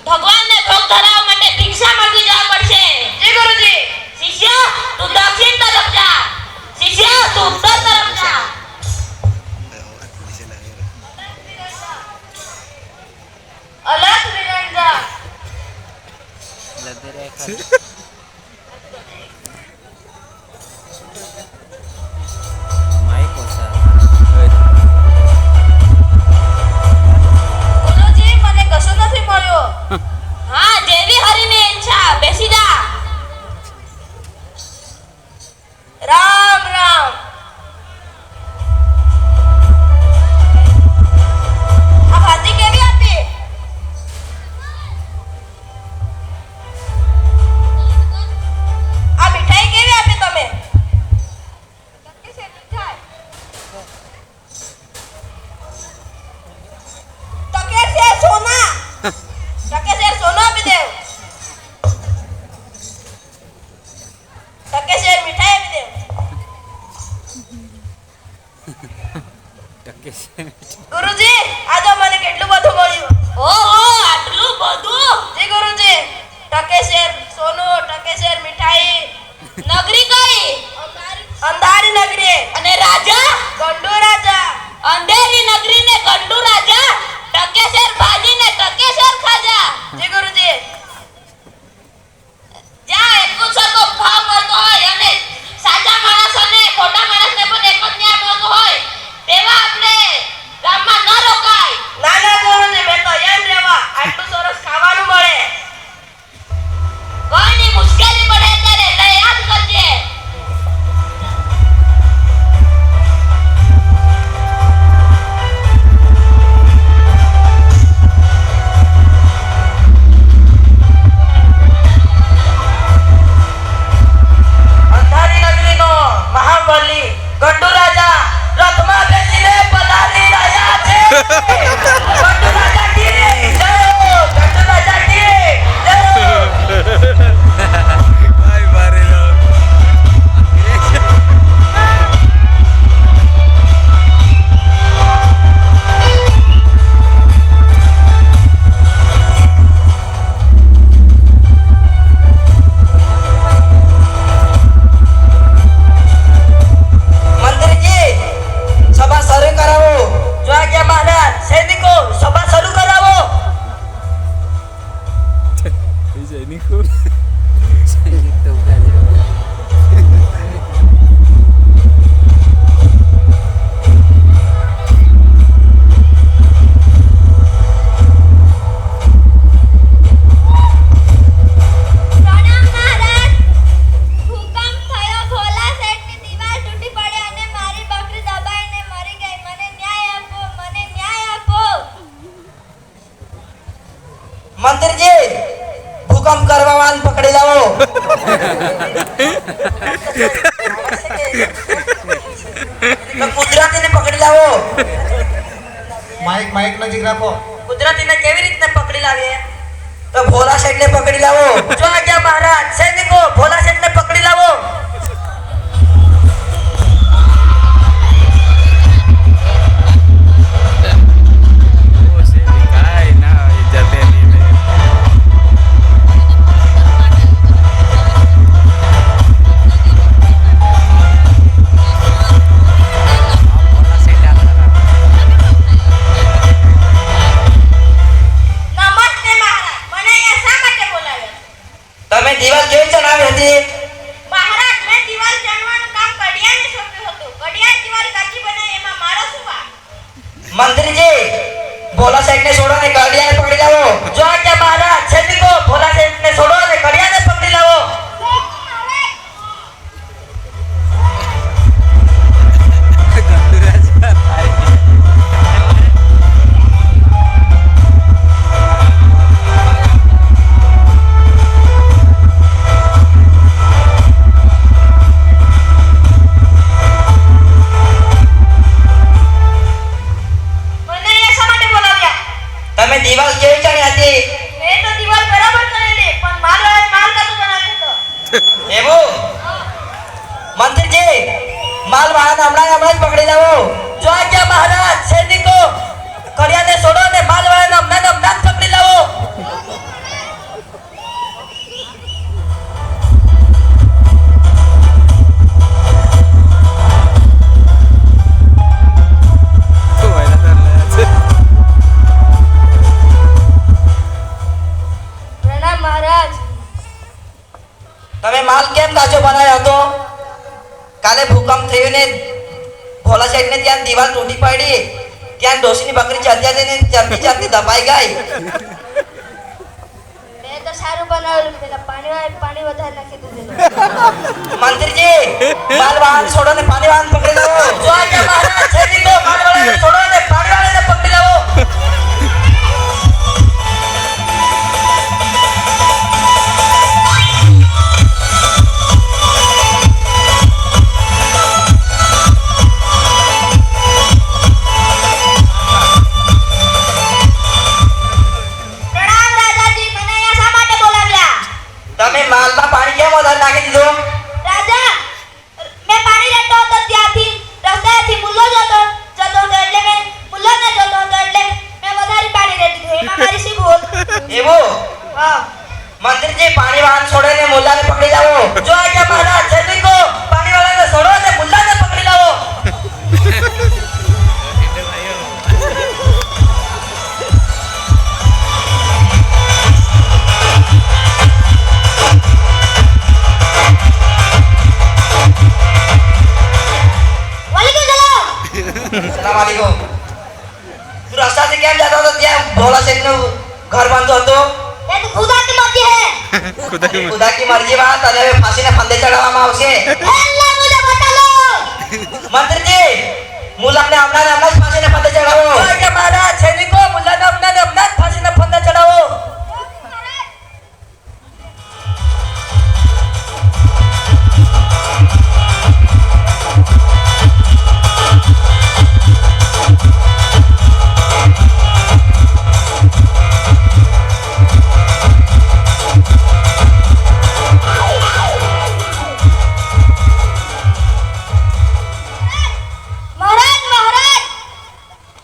ભગવાનને ભોગ ધરાવવા માટે ભિક્ષા માંગી જવા પડશે. જી ગુરુજી. શિષ્ય તું દક્ષિણ તરફ જા. શિષ્ય તું ઉત્તર તરફ જા. અલગ નિરંજા. ગુરુજી મને કશું નથી મળ્યો. હા જેવી હરીની ઈચ્છા. બેસી જા. રામ રામ. આ ભાજી કેવી આપી? આ મીઠાઈ કેવી આપી તમે? ટકે છે સોના. ટકે છે સોના આપી દેવ. ટકે છે મીઠાઈ આપી દેવ. ગુરુજી આ તો મને કેટલું બધું મળ્યું. ઓહો આટલું બધું? જી ગુરુજી. ટકે શેર સોનું, ટકે શેર મીઠાઈ. નગરી કઈ? અંધારી નગરી. અને રાજા? ગંડુ રાજા. અંધેરી નગરી ને ગંડુ રાજા. ટકે શેર ભાજી ને ટકે શેર ખાજા. જી ગુરુજી. જ્યાં એક સરખો ભાવ મળતો હોય અને સાચા માણસોને ખોટા માણસને પણ એક જ ન્યાય મળતો હોય તેવા આપણે ગામમાં ન રોકાય. ના ના ગુરુજી મેં તો એમ રહેવા. આટલું સરસ ખાવાનું મળે. કોઈની મુશ્કેલી પડે ત્યારે લઈ યાદ કરજે. અંધારી નગરીનો મહાબલી ગંડુ રાજા રથમાં બેસીને પધારી રહ્યા છે. ગંડુ રાજા કી જય. ગંડુ રાજા કી જય. મંત્રીજી સભા શરૂ કરાવો. જો આજ્ઞા મહારાજ. સૈનિકો સભા શરૂ કરાવો. પ્રણામ મહારાજ. ભૂકંપ થયો. ભોલા શેઠની દીવાલ તૂટી પડી અને મારી બકરી દબાઈને મરી ગઈ. મને ન્યાય આપો. મને ન્યાય આપો. મંત્રીજી ભૂકંપ કરવા વાળાને પકડી લાવો. તો ગુજરાતીને પકડી લાવો. માઇક નજીક રાખો. ગુજરાતીને કેવી રીતે પકડી લાવીએ? તો ભોલા શેઠને પકડી લાવો. જો આજ્ઞા મહારાજ. સૈનિકો ભોલા શેઠને પકડી લાવો. નમસ્તે મહારાજ. મને અહીંયા શા માટે બોલાવ્યા? તમે દિવાલ કેવી ચણાવી હતી? મહારાજ માલવાળાને હમણાં જ પકડી લાવો. જો આજ્ઞા મહારાજ. સૈનિકો કડિયાને છોડો અને માલવાળાને હમણાં જ પકડી લાવો. પ્રણામ મહારાજ. તમે માલ કેમ કાચો બનાવ્યો હતો? કાલે ભૂકંપ થયો ને ભોલા સાઈડ ને ત્યાં દીવાલ તૂટી પડી, ત્યાં ડોશીની બકરી ચાલતી ચાલતી દબાઈ ગઈ. મેં તો સારું બનાવેલું, પેલા પાણી વધારે નાખી દીધેલું. મંત્રીજી, માલવાળાને છોડો ને પાણીવાળાને પકડી લાવો. જો આજ્ઞા મહારાજ. સૈનિકો માલવાળાને છોડો ને પાણીવાળાને પકડી લાવો. પ્રણામ રાજાજી, મને અહીંયા શા માટે બોલાવ્યા? તમે માલમાં પાણી કેમ વધારે નાખી દીધું? રાજા, મેં પાણી લેતો હતો ત્યાંથી રસ્તાએથી મુલ્લો જતો હતો એટલે મેં મુલ્લોને જોતો હતો એટલે મેં વધારે પાણી રેડી દીધું. એમાં મારી શી ભૂલ? એવું? હા. મંત્રીજી, પાણીવાળાને છોડો ને મુલ્લાને પકડી લાવો. જો આજ્ઞા મહારાજ. સૈનિકો પાણીવાળાને છોડો ને મુલ્લાને પકડી લાવો. સલામ વાલેકુમ. તું રસ્તાથી કેમ જતો હતો? ત્યાં ભોલા શેઠનું ઘર બાંધતો હતો. ये तो खुदा की मर्जी है। ખુદા કી મરજી વાત. અને હવે ફાંસીને ફંદે ચડાવવામાં આવશે. अल्लाह मुझे बता लो। મંત્રીજી, મુલ્લાને હમણાં જ ફાંસીને ફંદે ચડાવો. કે મારા સૈનિકો મુલ્લાને હમણાં જ ફાંસીને ફંદે ચડાવો. महाराज महाराज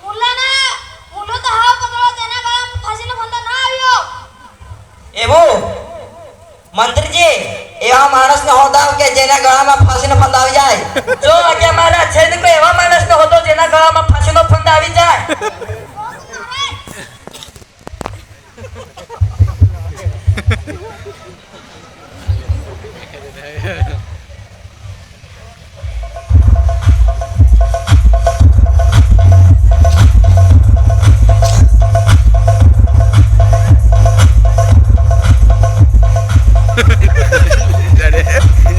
मुल्लो तो हाव पकड़ो तेना गळा फांसीનો ફંદો ના આવ્યો. એવું? મંત્રીજી, એવા માણસને હોદાવ કે જેના ગળામાં ફાંસીનો ફંદ આવી જાય. જો આજ્ઞા મહારાજ. સૈનિકો એવા માણસને હોદો જેના ગળામાં ફાંસીનો ફંદ આવી જાય.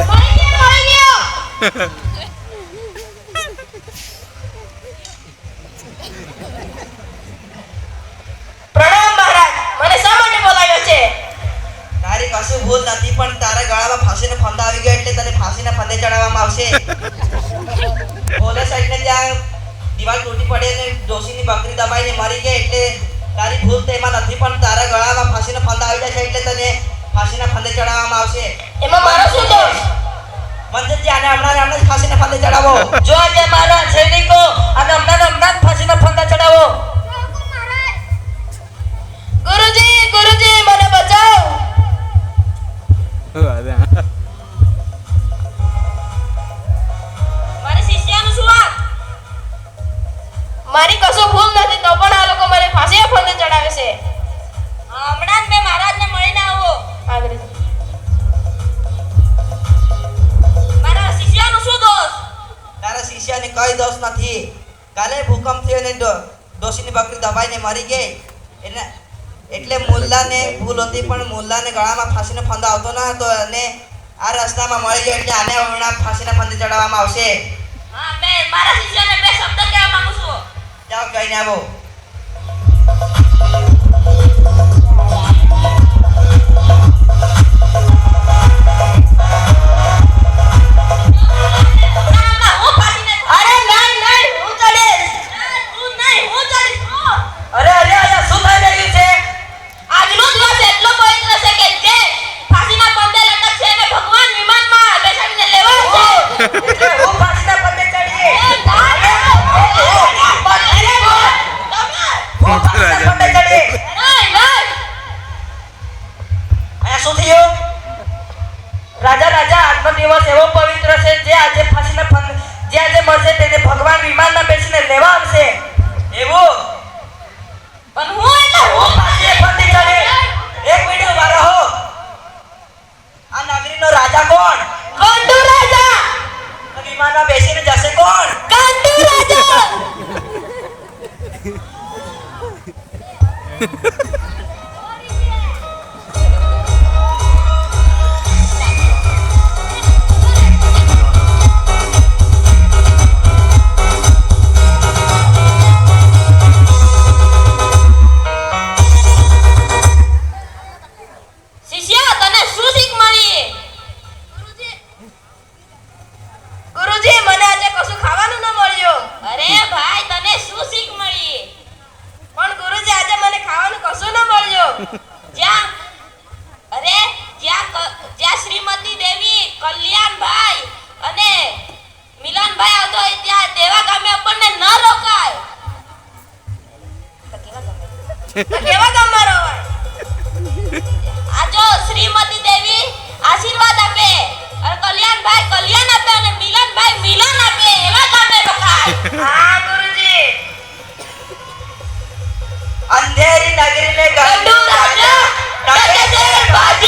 મરી ગયો. પ્રણામ મહારાજ. મને શા માટે બોલાવ્યો છે? તારી કશું ભૂલ નથી, પણ તારા ગળામાં ફાંસીનો ફંદ આવી ગયો એટલે તને ફાંસીના ફંદે ચડાવવામાં આવશે. ભોલે સાઈડને ત્યાં દીવાલ તૂટી પડી અને ડોશીની બકરી દબાઈને મરી ગઈ એટલે તારી ભૂલ તો એમાં નથી, પણ તારા ગળામાં ફાંસીનો ફંદ આવી જશે એટલે તને ફાંસીના ફંદે ચડાવવામાં આવશે. એમાં મારો શું દોષ? મંત્રીજી, આને હમણાં જ ફાંસીના ફંદે ચડાવો. જો આજે મારા સૈનિકો આને હમણાં જ ફાંસીના ફંદે ચડાવો. ગુરુજી ગુરુજી, મને બચાવો. મારી શિષ્યાનું શું વાત? મારી કશું ભૂલ નથી તો પણ આ લોકો મને ફાંસીના ફંદે ચડાવે છે. હમણાં જ મેં મહારાજને મળીને આવો. આગળ મારા શિષ્યનો શું દોષ? તારા શિષ્યને કઈ દોષ નથી. કાલે ભૂકંપ થયો ને ડોશીની બકરી દબાઈને મરી ગઈ એટલે મુલ્લાને ભૂલ હતી, પણ મુલ્લાને ગળામાં ફાંસીનો ફંદ આવતો ન હતો અને આ રસ્તામાં મળી ગયો એટલે આને હમણાં ફાંસીના ફંદે ચડાવવામાં આવશે. હા, મેં મારા શિષ્યને બે શબ્દ કહેવા માંગુ છું. જાઓ, કહીને આવો. એટલે હું ફાંસીના ફંદે અરે ભાઈ તને શું શીખ મળી? પણ ગુરુજી આજે મને ખાવાનું કશું ન મળ્યું. જ્યાં અરે જ્યાં શ્રીમતી દેવી, કલ્યાણભાઈ અને મિલનભાઈ આવતો હોય ત્યાં તેવા ગામે આપણને ન રોકાય. તો કેવા ગામમાં રોવાય? આ જો શ્રીમતી દેવી આશીર્વાદ આપે અને કલ્યાણભાઈ કલ્યાણ આપે અને મિલનભાઈ મિલન આપે એવા ગામે રોકાય. હા ગુરુજી. અંધેરી નગરી ને ગંડુ રાજા ટકેશેર બાજી